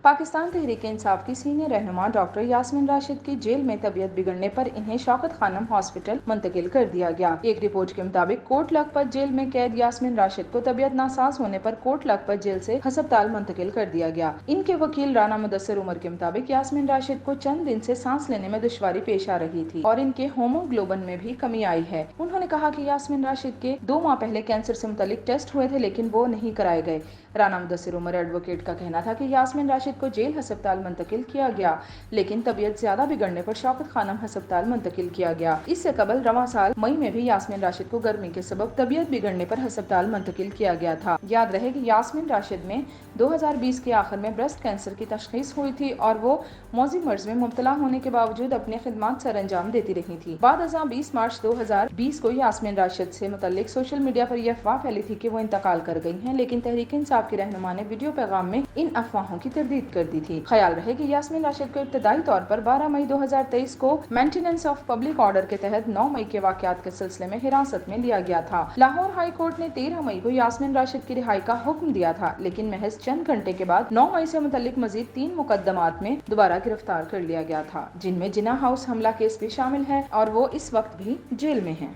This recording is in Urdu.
پاکستان تحریک انصاف کی سینئر رہنما ڈاکٹر یاسمین راشد کی جیل میں طبیعت بگڑنے پر انہیں شوکت خانم ہاسپٹل منتقل کر دیا گیا۔ ایک رپورٹ کے مطابق کوٹ لکھپت جیل میں قید یاسمین راشد کو طبیعت ناساز ہونے پر کوٹ لکھپت جیل سے ہسپتال منتقل کر دیا گیا۔ ان کے وکیل رانا مدثر عمر کے مطابق یاسمین راشد کو چند دن سے سانس لینے میں دشواری پیش آ رہی تھی اور ان کے ہیموگلوبن میں بھی کمی آئی ہے۔ انہوں نے کہا کہ یاسمین راشد کے 2 ماہ پہلے کینسر سے متعلق ٹیسٹ ہوئے تھے لیکن وہ نہیں کرائے گئے۔ رانا مدثر عمر ایڈوکیٹ کا کہنا تھا کہ یاسمین راشد کو جیل ہسپتال منتقل کیا گیا لیکن طبیعت زیادہ بگڑنے پر شوکت خانم ہسپتال منتقل کیا گیا۔ اس سے قبل رواں سال مئی میں بھی یاسمین راشد کو گرمی کے سبب طبیعت بگڑنے پر ہسپتال منتقل کیا گیا تھا۔ یاد رہے کہ یاسمین راشد میں 2020 کے آخر میں بریسٹ کینسر کی تشخیص ہوئی تھی اور وہ موذی مرض میں مبتلا ہونے کے باوجود اپنے خدمات سر انجام دیتی رہی تھی۔ بعد ازاں 20 مارچ 2020 کو یاسمین راشد سے متعلق سوشل میڈیا پر یہ افواہ پھیلی تھی کہ وہ انتقال کر گئی ہیں، لیکن تحریک انصاف کی رہنما نے ویڈیو پیغام میں ان افواہوں کی تردید کر دی تھی۔ خیال رہے کہ یاسمین راشد کو ابتدائی طور پر 12 مئی 2023 کو مینٹیننس آف پبلک آرڈر کے تحت 9 مئی کے واقعات کے سلسلے میں حراست میں لیا گیا تھا۔ لاہور ہائی کورٹ نے 13 مئی کو یاسمین راشد کی رہائی کا حکم دیا تھا، لیکن محض چند گھنٹے کے بعد 9 مئی سے متعلق مزید 3 مقدمات میں دوبارہ گرفتار کر لیا گیا تھا، جن میں جناح ہاؤس حملہ کیس بھی شامل ہے اور وہ اس وقت بھی جیل میں ہیں۔